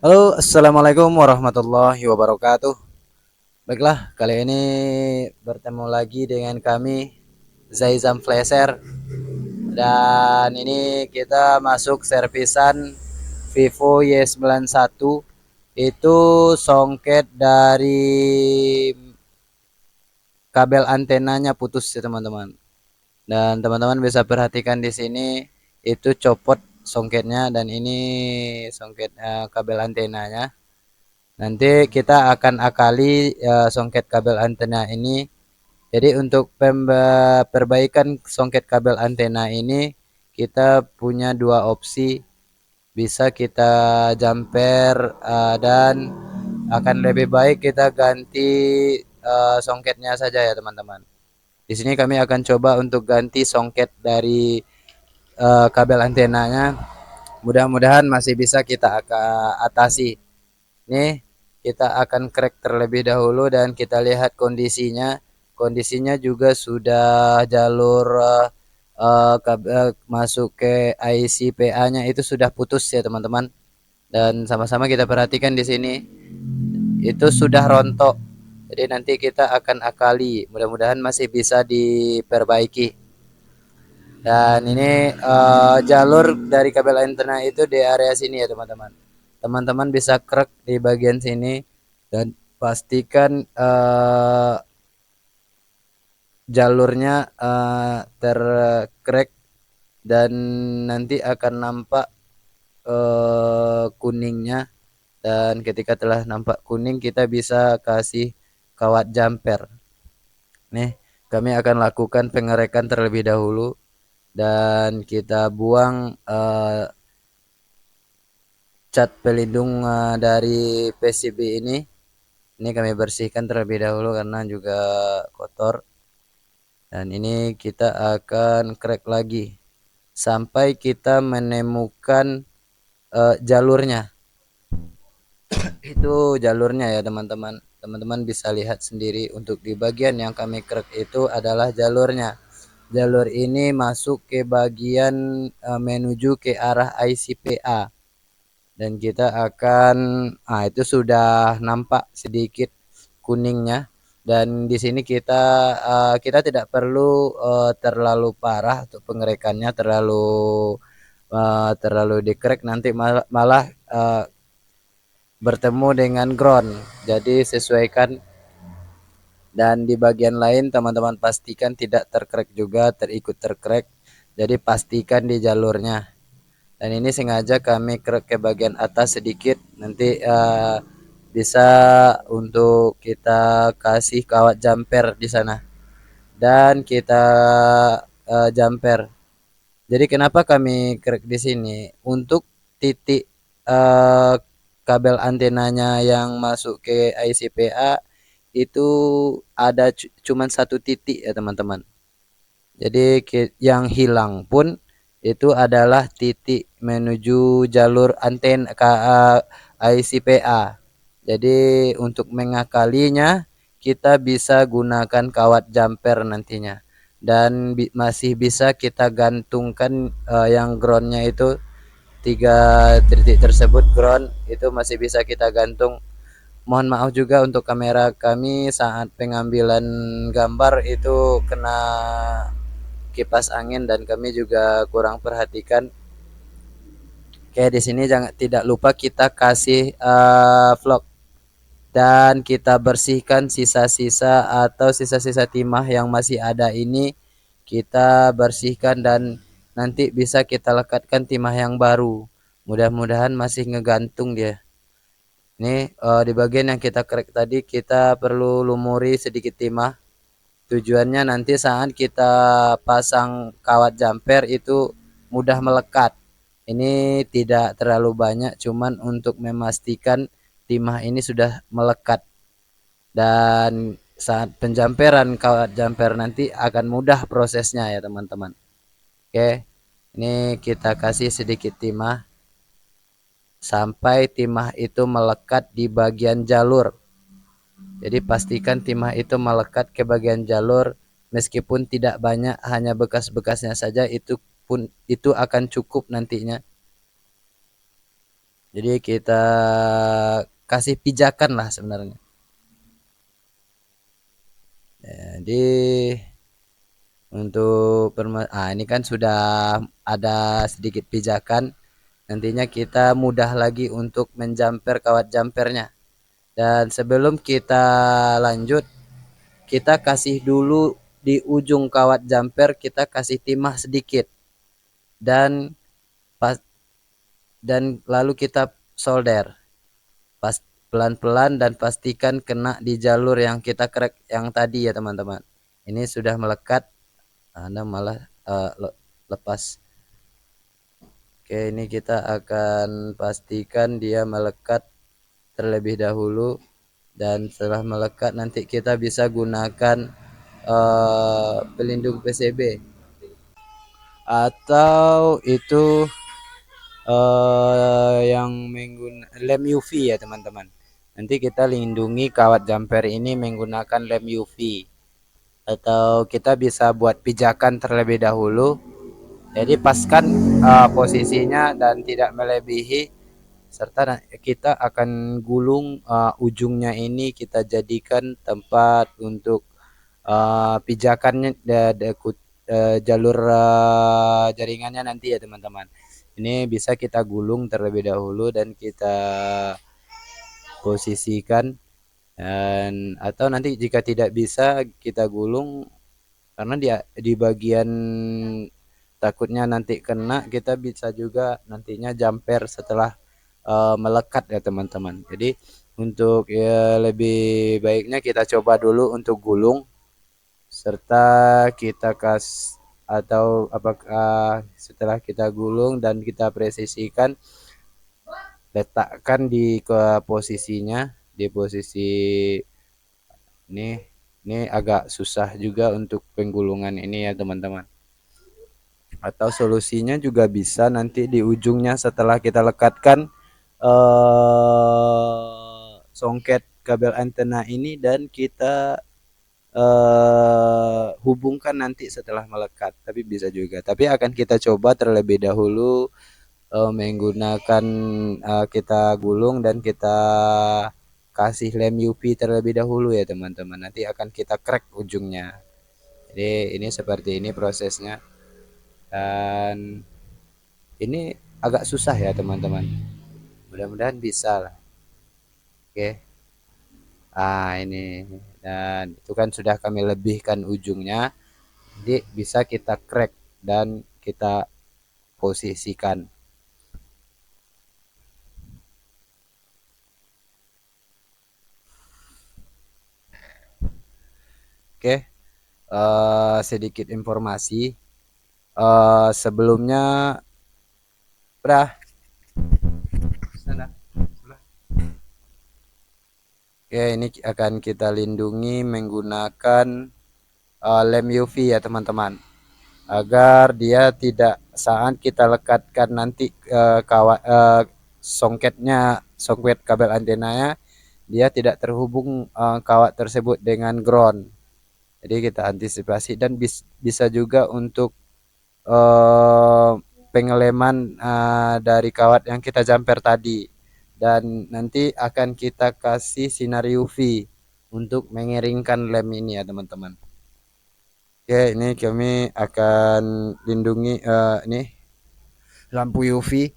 Halo, assalamualaikum warahmatullahi wabarakatuh. Baiklah, kali ini bertemu lagi dengan kami Zaizam Flasher dan ini kita masuk servisan Vivo Y91. Itu songket dari kabel antenanya putus ya teman-teman. Dan teman-teman bisa perhatikan di sini itu copot songketnya dan ini songket kabel antenanya. Nanti kita akan akali songket kabel antena ini. Jadi untuk perbaikan songket kabel antena ini kita punya dua opsi. Bisa kita jumper dan akan lebih baik kita ganti songketnya saja ya teman-teman. Di sini kami akan coba untuk ganti songket dari kabel antenanya. Mudah-mudahan masih bisa kita atasi. Nih, kita akan crack terlebih dahulu dan kita lihat kondisinya. Kondisinya juga sudah jalur masuk ke IC PA-nya itu sudah putus ya teman-teman. Dan sama-sama kita perhatikan di sini itu sudah rontok. Jadi nanti kita akan akali. Mudah-mudahan masih bisa diperbaiki. Dan ini jalur dari kabel antena itu di area sini ya teman-teman. Teman-teman bisa crack di bagian sini dan pastikan jalurnya tercrack dan nanti akan nampak kuningnya, dan ketika telah nampak kuning kita bisa kasih kawat jumper. Nih, kami akan lakukan pengerekan terlebih dahulu dan kita buang cat pelindung dari PCB ini. Ini kami bersihkan terlebih dahulu karena juga kotor. Dan ini kita akan crack lagi sampai kita menemukan jalurnya. Itu jalurnya ya teman-teman. Teman-teman bisa lihat sendiri untuk di bagian yang kami crack itu adalah jalurnya. Jalur ini masuk ke bagian menuju ke arah ICPA. Dan kita akan itu sudah nampak sedikit kuningnya, dan di sini kita tidak perlu terlalu parah untuk pengerekannya, terlalu dikrek nanti malah bertemu dengan ground. Jadi sesuaikan, dan di bagian lain teman-teman pastikan tidak terkrek juga, terikut terkrek. Jadi pastikan di jalurnya. Dan ini sengaja kami krek ke bagian atas sedikit, nanti bisa untuk kita kasih kawat jumper di sana dan kita jumper. Jadi kenapa kami krek di sini? Untuk titik uh, kabel antenanya yang masuk ke ICPA itu ada cuman satu titik ya teman-teman. Jadi yang hilang pun itu adalah titik menuju jalur anten ICPA. Jadi untuk mengakalinya kita bisa gunakan kawat jumper nantinya, dan masih bisa kita gantungkan yang groundnya itu, tiga titik tersebut ground itu masih bisa kita gantung. Mohon maaf juga untuk kamera kami saat pengambilan gambar itu kena kipas angin dan kami juga kurang perhatikan. Oke, di sini jangan tidak lupa kita kasih vlog dan kita bersihkan sisa-sisa atau sisa-sisa timah yang masih ada ini, kita bersihkan dan nanti bisa kita lekatkan timah yang baru. Mudah-mudahan masih ngegantung dia. Ini di bagian yang kita crack tadi kita perlu lumuri sedikit timah. Tujuannya nanti saat kita pasang kawat jumper itu mudah melekat. Ini tidak terlalu banyak, cuman untuk memastikan timah ini sudah melekat, dan saat penjamperan kawat jumper nanti akan mudah prosesnya ya teman-teman. Oke, ini kita kasih sedikit timah sampai timah itu melekat di bagian jalur. Jadi pastikan timah itu melekat ke bagian jalur, meskipun tidak banyak, hanya bekas-bekasnya saja itu pun itu akan cukup nantinya. Jadi kita kasih pijakan lah sebenarnya. Jadi untuk ini kan sudah ada sedikit pijakan. Nantinya kita mudah lagi untuk menjamper kawat jumpernya. Dan sebelum kita lanjut, kita kasih dulu di ujung kawat jumper kita kasih timah sedikit dan pas dan lalu kita solder. Pas pelan-pelan dan pastikan kena di jalur yang kita crack yang tadi ya teman-teman. Ini sudah melekat, Anda malah lepas. Oke, ini kita akan pastikan dia melekat terlebih dahulu, dan setelah melekat nanti kita bisa gunakan pelindung PCB atau itu yang menggunakan lem UV ya teman-teman. Nanti kita lindungi kawat jumper ini menggunakan lem UV, atau kita bisa buat pijakan terlebih dahulu. Jadi paskan posisinya dan tidak melebihi, serta kita akan gulung ujungnya ini kita jadikan tempat untuk pijakannya jalur jaringannya nanti ya teman-teman. Ini bisa kita gulung terlebih dahulu dan kita posisikan, dan atau nanti jika tidak bisa kita gulung karena di bagian takutnya nanti kena, kita bisa juga nantinya jumper setelah melekat ya teman-teman. Jadi untuk lebih baiknya kita coba dulu untuk gulung, serta kita atau apakah setelah kita gulung dan kita presisikan, letakkan di posisinya di posisi ini. Ini agak susah juga untuk penggulungan ini ya teman-teman. Atau solusinya juga bisa nanti di ujungnya setelah kita lekatkan songket kabel antena ini, dan kita hubungkan nanti setelah melekat. Tapi bisa juga, tapi akan kita coba terlebih dahulu menggunakan kita gulung dan kita kasih lem UV terlebih dahulu ya teman-teman. Nanti akan kita crack ujungnya. Jadi ini seperti ini prosesnya, dan ini agak susah ya teman-teman. Mudah-mudahan bisa lah. Oke. Ini, dan itu kan sudah kami lebihkan ujungnya. Jadi bisa kita crack dan kita posisikan. Oke, sedikit informasi. Sebelumnya, udah sana. Oke, ini akan kita lindungi menggunakan lem UV ya teman-teman, agar dia tidak saat kita lekatkan nanti songket kabel antenanya, dia tidak terhubung kawat tersebut dengan ground. Jadi kita antisipasi, dan bisa juga untuk uh, pengeleman dari kawat yang kita jumper tadi, dan nanti akan kita kasih sinar UV untuk mengeringkan lem ini ya teman-teman. Oke, ini kami akan lindungi ini lampu UV.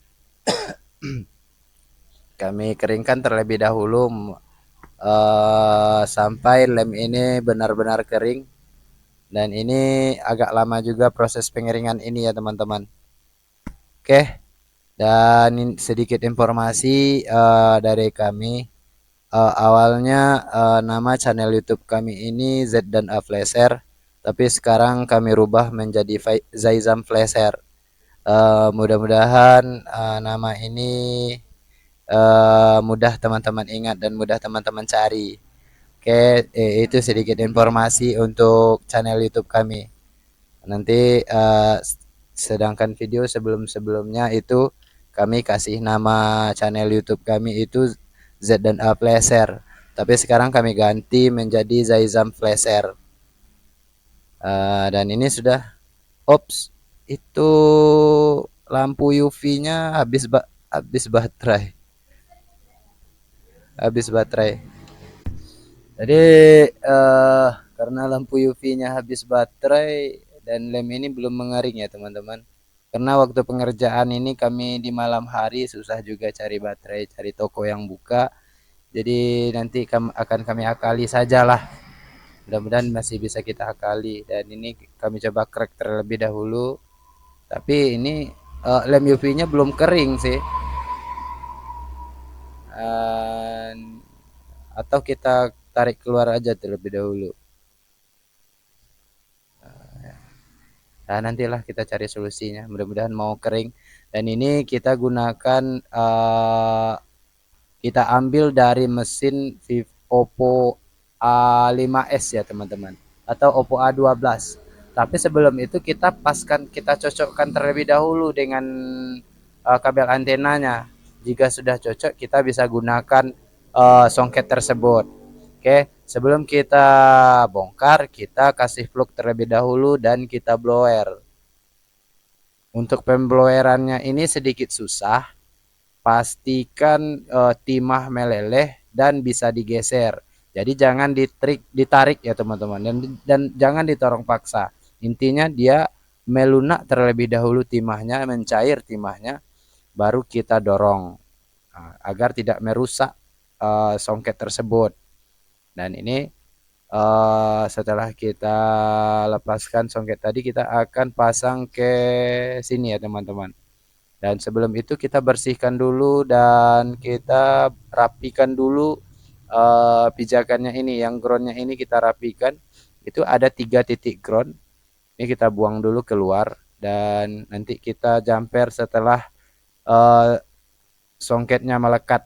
Kami keringkan terlebih dahulu sampai lem ini benar-benar kering, dan ini agak lama juga proses pengeringan ini ya teman-teman. Oke, dan sedikit informasi dari kami. Awalnya nama channel YouTube kami ini Z dan A Flasher, tapi sekarang kami rubah menjadi Zaizam Flasher. Mudah-mudahan nama ini mudah teman-teman ingat dan mudah teman-teman cari. Oke, itu sedikit informasi untuk channel YouTube kami. Nanti sedangkan video sebelum-sebelumnya itu kami kasih nama channel YouTube kami itu Z dan A Flasher, tapi sekarang kami ganti menjadi Zaizam Flasher. Dan ini sudah, ops, itu lampu UV-nya habis baterai. habis baterai. Jadi karena lampu UV-nya habis baterai dan lem ini belum mengering ya teman-teman. Karena waktu pengerjaan ini kami di malam hari, susah juga cari baterai, cari toko yang buka. Jadi nanti akan kami akali sajalah. Mudah-mudahan masih bisa kita akali, dan ini kami coba crack terlebih dahulu. Tapi ini lem UV-nya belum kering sih. Atau kita tarik keluar aja terlebih dahulu. Nah, nantilah kita cari solusinya. Mudah-mudahan mau kering. Dan ini kita gunakan, kita ambil dari mesin Oppo A5s ya teman-teman, atau Oppo A12. Tapi sebelum itu kita cocokkan terlebih dahulu dengan kabel antenanya. Jika sudah cocok, kita bisa gunakan songket tersebut. Oke, sebelum kita bongkar, kita kasih plug terlebih dahulu dan kita blower. Untuk pemblowerannya ini sedikit susah. Pastikan timah meleleh dan bisa digeser. Jadi jangan ditarik ya teman-teman, dan jangan ditorong paksa. Intinya dia melunak terlebih dahulu timahnya, mencair timahnya, baru kita dorong agar tidak merusak songket tersebut. Dan ini setelah kita lepaskan songket tadi, kita akan pasang ke sini ya teman-teman. Dan sebelum itu kita bersihkan dulu dan kita rapikan dulu pijakannya ini, yang groundnya ini kita rapikan. Itu ada 3 titik ground. Ini kita buang dulu keluar, dan nanti kita jumper setelah songketnya melekat.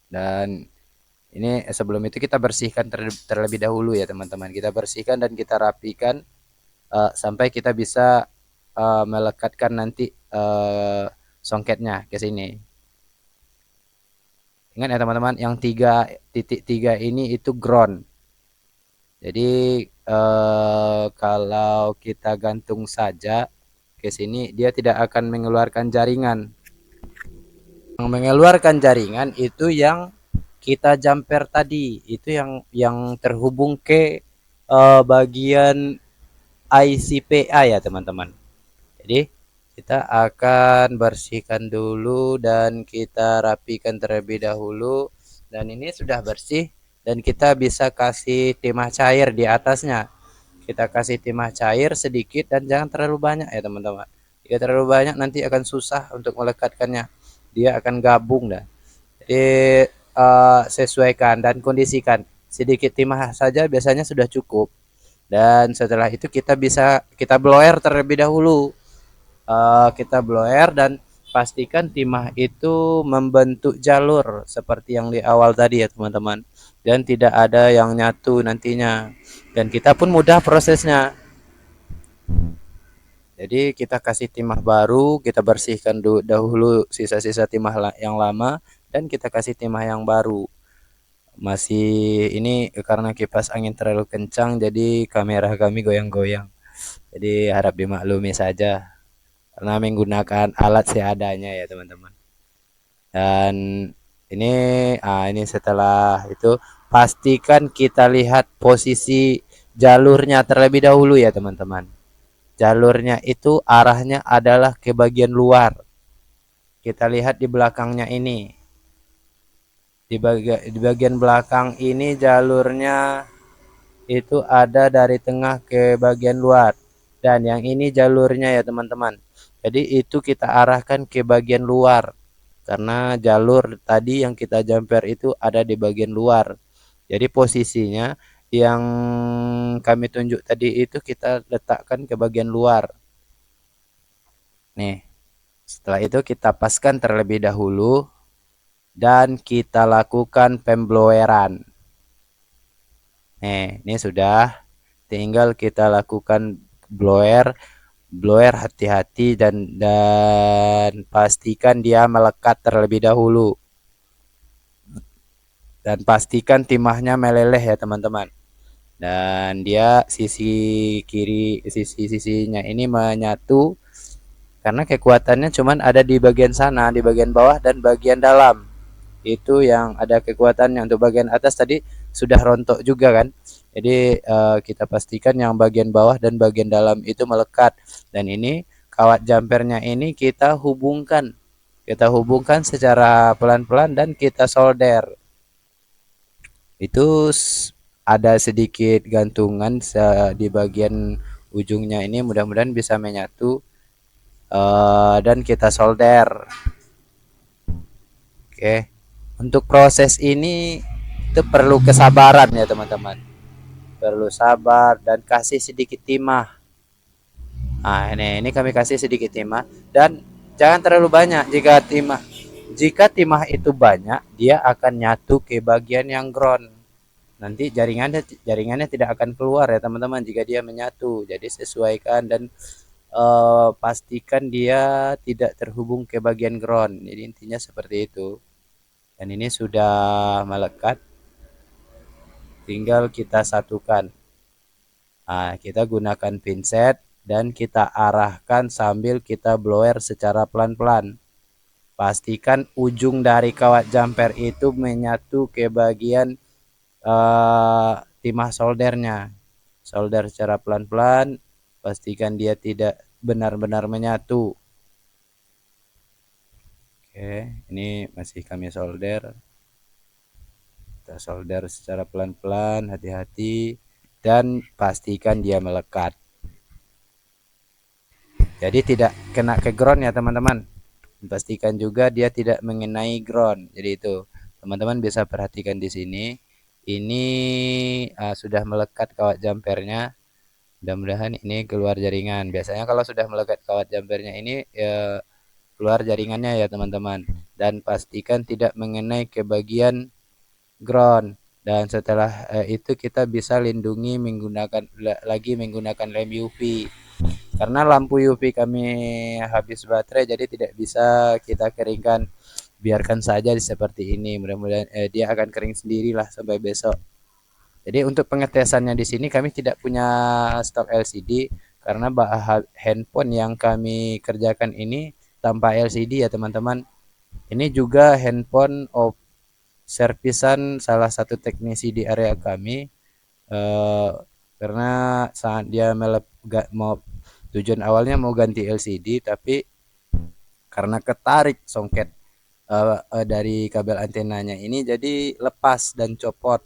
Dan ini sebelum itu kita bersihkan terlebih dahulu ya teman-teman. Kita bersihkan dan kita rapikan sampai kita bisa melekatkan nanti songketnya ke sini. Ingat ya teman-teman, yang 3.3 ini itu ground. Jadi kalau kita gantung saja ke sini, dia tidak akan mengeluarkan jaringan. Yang mengeluarkan jaringan itu yang kita jumper tadi, itu yang terhubung ke bagian ICPA ya teman-teman. Jadi kita akan bersihkan dulu dan kita rapikan terlebih dahulu. Dan ini sudah bersih, dan kita bisa kasih timah cair di atasnya. Kita kasih timah cair sedikit dan jangan terlalu banyak ya teman-teman. Jika terlalu banyak nanti akan susah untuk melekatkannya, dia akan gabung dah. Jadi sesuaikan dan kondisikan, sedikit timah saja biasanya sudah cukup. Dan setelah itu kita blower terlebih dahulu. Kita blower dan pastikan timah itu membentuk jalur seperti yang di awal tadi ya teman-teman, dan tidak ada yang nyatu nantinya, dan kita pun mudah prosesnya. Jadi kita kasih timah baru, kita bersihkan dahulu sisa-sisa timah yang lama, dan kita kasih timah yang baru. Masih ini karena kipas angin terlalu kencang, jadi kamera kami goyang-goyang, jadi harap dimaklumi saja karena menggunakan alat seadanya ya teman-teman. Dan ini setelah itu pastikan kita lihat posisi jalurnya terlebih dahulu ya teman-teman. Jalurnya itu arahnya adalah ke bagian luar. Kita lihat di belakangnya ini. Di bagian belakang ini jalurnya itu ada dari tengah ke bagian luar. Dan yang ini jalurnya ya teman-teman. Jadi itu kita arahkan ke bagian luar. Karena jalur tadi yang kita jumper itu ada di bagian luar. Jadi posisinya yang kami tunjuk tadi itu kita letakkan ke bagian luar. Nih. Setelah itu kita paskan terlebih dahulu dan kita lakukan pembloweran. Nih, ini sudah, tinggal kita lakukan blower. Blower hati-hati dan pastikan dia melekat terlebih dahulu. Dan pastikan timahnya meleleh ya teman-teman. Dan dia sisi kiri, sisinya ini menyatu, karena kekuatannya cuman ada di bagian sana, di bagian bawah dan bagian dalam. itu yang ada kekuatannya. Untuk bagian atas tadi sudah rontok juga kan. Jadi kita pastikan yang bagian bawah dan bagian dalam itu melekat. Dan ini kawat jumpernya ini kita hubungkan secara pelan-pelan dan kita solder. Itu ada sedikit gantungan di bagian ujungnya ini, mudah-mudahan bisa menyatu, dan kita solder. Oke. Untuk proses ini itu perlu kesabaran ya teman-teman. Perlu sabar dan kasih sedikit timah. Nah, ini kami kasih sedikit timah dan jangan terlalu banyak. Jika timah itu banyak, dia akan nyatu ke bagian yang ground. Nanti jaringannya tidak akan keluar ya teman-teman jika dia menyatu. Jadi sesuaikan dan pastikan dia tidak terhubung ke bagian ground. Jadi intinya seperti itu. Dan ini sudah melekat, tinggal kita satukan. Nah, kita gunakan pinset dan kita arahkan sambil kita blower secara pelan-pelan. Pastikan ujung dari kawat jumper itu menyatu ke bagian timah soldernya. Solder secara pelan-pelan, pastikan dia tidak benar-benar menyatu. Oke, ini masih kami solder. Kita solder secara pelan-pelan, hati-hati, dan pastikan dia melekat. Jadi tidak kena ke ground ya teman-teman. Pastikan juga dia tidak mengenai ground. Jadi itu teman-teman bisa perhatikan di sini. Ini sudah melekat kawat jumpernya. Mudah-mudahan ini keluar jaringan. Biasanya kalau sudah melekat kawat jumpernya ini keluar jaringannya ya teman-teman. Dan pastikan tidak mengenai ke bagian ground. Dan setelah itu kita bisa lindungi menggunakan lem UV. Karena lampu UV kami habis baterai, jadi tidak bisa kita keringkan. Biarkan saja seperti ini. Mudah-mudahan dia akan kering sendirilah sampai besok. Jadi untuk pengetesannya di sini kami tidak punya stok LCD karena handphone yang kami kerjakan ini tanpa LCD ya teman-teman. Ini juga handphone servisan salah satu teknisi di area kami, karena saat dia mau tujuan awalnya mau ganti LCD, tapi karena ketarik songket dari kabel antenanya ini jadi lepas dan copot.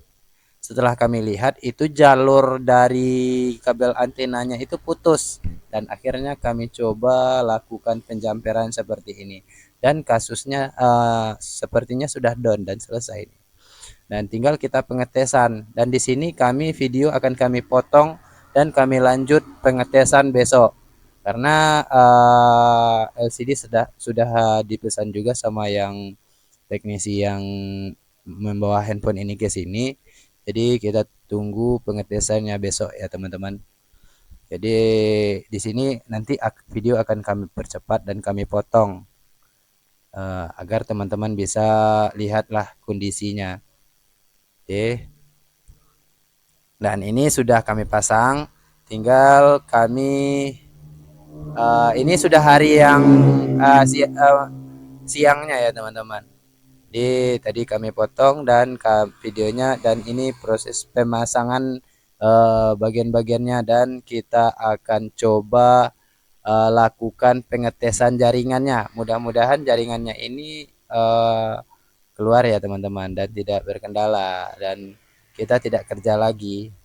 Setelah kami lihat itu jalur dari kabel antenanya itu putus dan akhirnya kami coba lakukan penjamperan seperti ini dan kasusnya sepertinya sudah down dan selesai. Dan tinggal kita pengetesan dan di sini video akan kami potong dan kami lanjut pengetesan besok karena LCD sudah dipesan juga sama yang teknisi yang membawa handphone ini ke sini. Jadi kita tunggu pengetesannya besok ya teman-teman. Jadi di sini nanti video akan kami percepat dan kami potong agar teman-teman bisa lihatlah kondisinya. Oke. Dan ini sudah kami pasang, tinggal kami ini sudah hari yang siangnya ya teman-teman. Jadi tadi kami potong dan videonya dan ini proses pemasangan bagian-bagiannya dan kita akan coba lakukan pengetesan jaringannya. Mudah-mudahan jaringannya ini keluar ya teman-teman dan tidak berkendala dan kita tidak kerja lagi.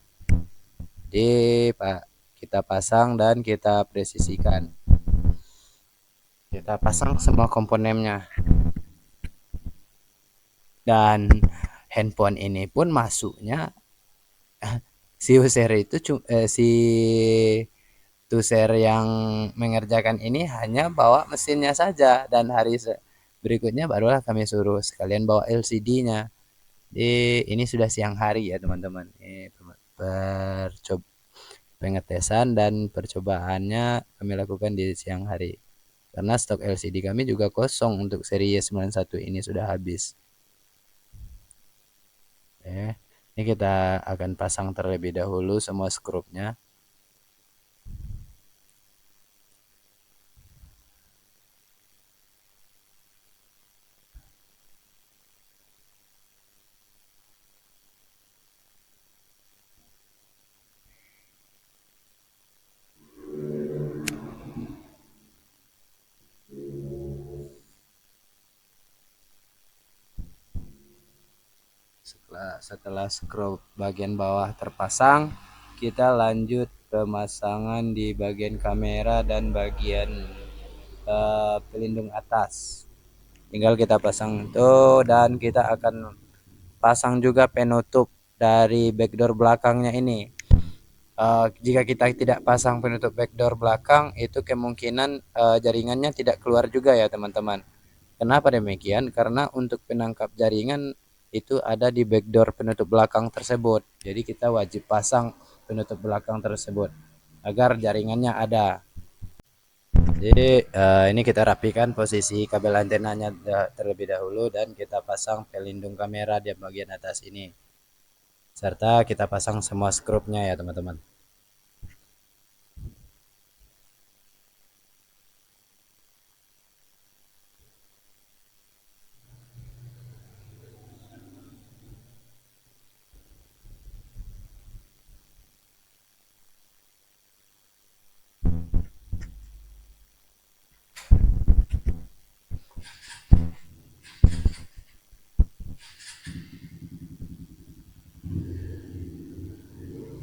Jadi kita pasang dan kita presisikan. Kita pasang semua komponennya. Dan handphone ini pun masuknya si user itu si user yang mengerjakan ini hanya bawa mesinnya saja dan hari berikutnya barulah kami suruh sekalian bawa LCD-nya. Jadi ini sudah siang hari ya teman-teman. Ini pengetesan dan percobaannya kami lakukan di siang hari. Karena stok LCD kami juga kosong untuk seri Y91 ini sudah habis. Ini kita akan pasang terlebih dahulu semua skrupnya. Setelah scroll bagian bawah terpasang, kita lanjut pemasangan di bagian kamera dan bagian pelindung atas. Tinggal kita pasang itu, dan kita akan pasang juga penutup dari backdoor belakangnya ini. Jika kita tidak pasang penutup backdoor belakang, itu kemungkinan jaringannya tidak keluar juga ya teman-teman. Kenapa demikian? Karena untuk penangkap jaringan itu ada di backdoor penutup belakang tersebut. Jadi kita wajib pasang penutup belakang tersebut agar jaringannya ada. Jadi ini kita rapikan posisi kabel antenanya terlebih dahulu, dan kita pasang pelindung kamera di bagian atas ini. Serta kita pasang semua skrupnya ya teman-teman.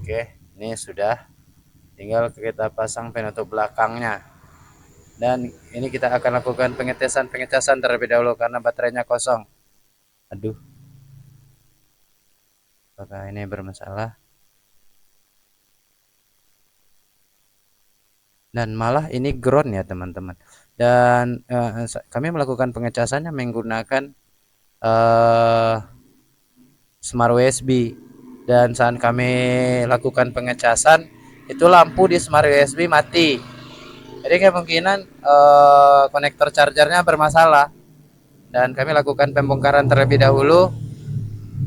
Oke, ini sudah. Tinggal kita pasang penutup belakangnya. Dan ini kita akan lakukan pengetesan terlebih dahulu karena baterainya kosong. Aduh, apakah ini bermasalah? Dan malah ini ground ya teman-teman. Dan kami melakukan pengecasannya menggunakan smart USB. Dan saat kami lakukan pengecasan, itu lampu di smart USB mati. Jadi kemungkinan konektor chargernya bermasalah. Dan kami lakukan pembongkaran terlebih dahulu.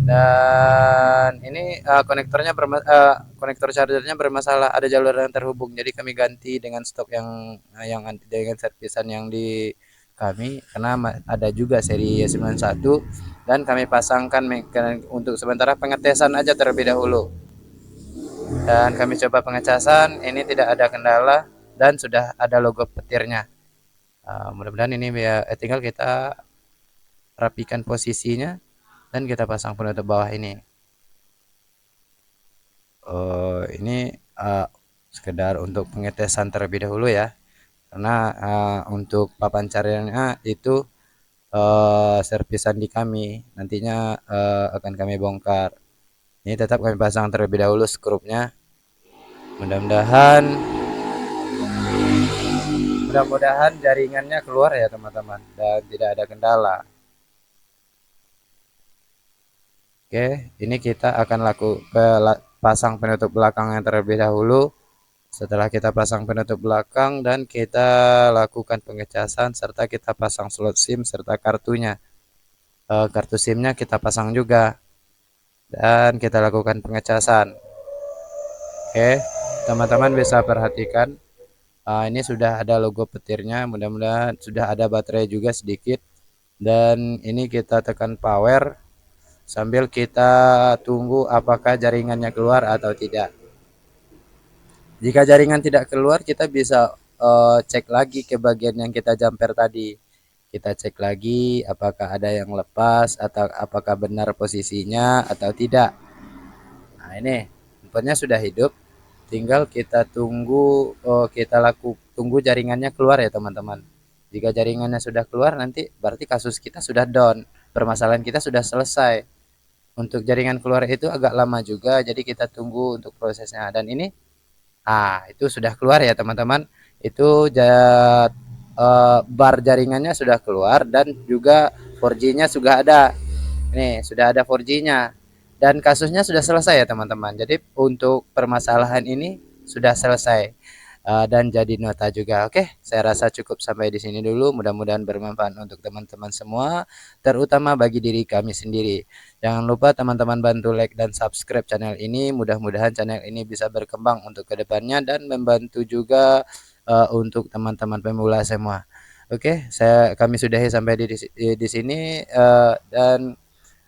Dan ini konektor chargernya bermasalah, ada jalur yang terhubung. Jadi kami ganti dengan stok yang dengan servisan yang di kami, karena ada juga seri 91, dan kami pasangkan untuk sementara pengetesan aja terlebih dahulu. Dan kami coba pengecasan, ini tidak ada kendala dan sudah ada logo petirnya. Mudah-mudahan ini tinggal kita rapikan posisinya dan kita pasang penutup bawah ini. Ini sekedar untuk pengetesan terlebih dahulu ya, karena untuk papan cariannya itu servisan di kami, nantinya akan kami bongkar. Ini tetap kami pasang terlebih dahulu skrupnya. Mudah-mudahan jaringannya keluar ya teman-teman, dan tidak ada kendala. Oke, ini kita akan pasang penutup belakang yang terlebih dahulu. Setelah kita pasang penutup belakang dan kita lakukan pengecasan, serta kita pasang slot SIM serta kartunya. Kartu SIM-nya kita pasang juga. Dan kita lakukan pengecasan. Oke, teman-teman bisa perhatikan. Ini sudah ada logo petirnya, mudah-mudahan sudah ada baterai juga sedikit. Dan ini kita tekan power sambil kita tunggu apakah jaringannya keluar atau tidak. Jika jaringan tidak keluar, kita bisa cek lagi ke bagian yang kita jumper tadi. Kita cek lagi apakah ada yang lepas atau apakah benar posisinya atau tidak. Nah, ini inputnya sudah hidup. Tinggal kita tunggu tunggu jaringannya keluar ya teman-teman. Jika jaringannya sudah keluar, nanti berarti kasus kita sudah down. Permasalahan kita sudah selesai. Untuk jaringan keluar itu agak lama juga, jadi kita tunggu untuk prosesnya. Dan ini itu sudah keluar ya teman-teman. Itu bar jaringannya sudah keluar, dan juga 4G-nya sudah ada. Ini sudah ada 4G-nya. Dan kasusnya sudah selesai ya teman-teman. Jadi untuk permasalahan ini sudah selesai. Dan jadi nota juga. Oke, saya rasa cukup sampai di sini dulu. Mudah-mudahan bermanfaat untuk teman-teman semua, terutama bagi diri kami sendiri. Jangan lupa teman-teman bantu like dan subscribe channel ini. Mudah-mudahan channel ini bisa berkembang untuk kedepannya dan membantu juga untuk teman-teman pemula semua. Oke, kami sudahi sampai di sini, dan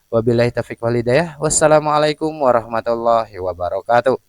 wabillahi taufiq wal hidayah. Wassalamualaikum warahmatullahi wabarakatuh.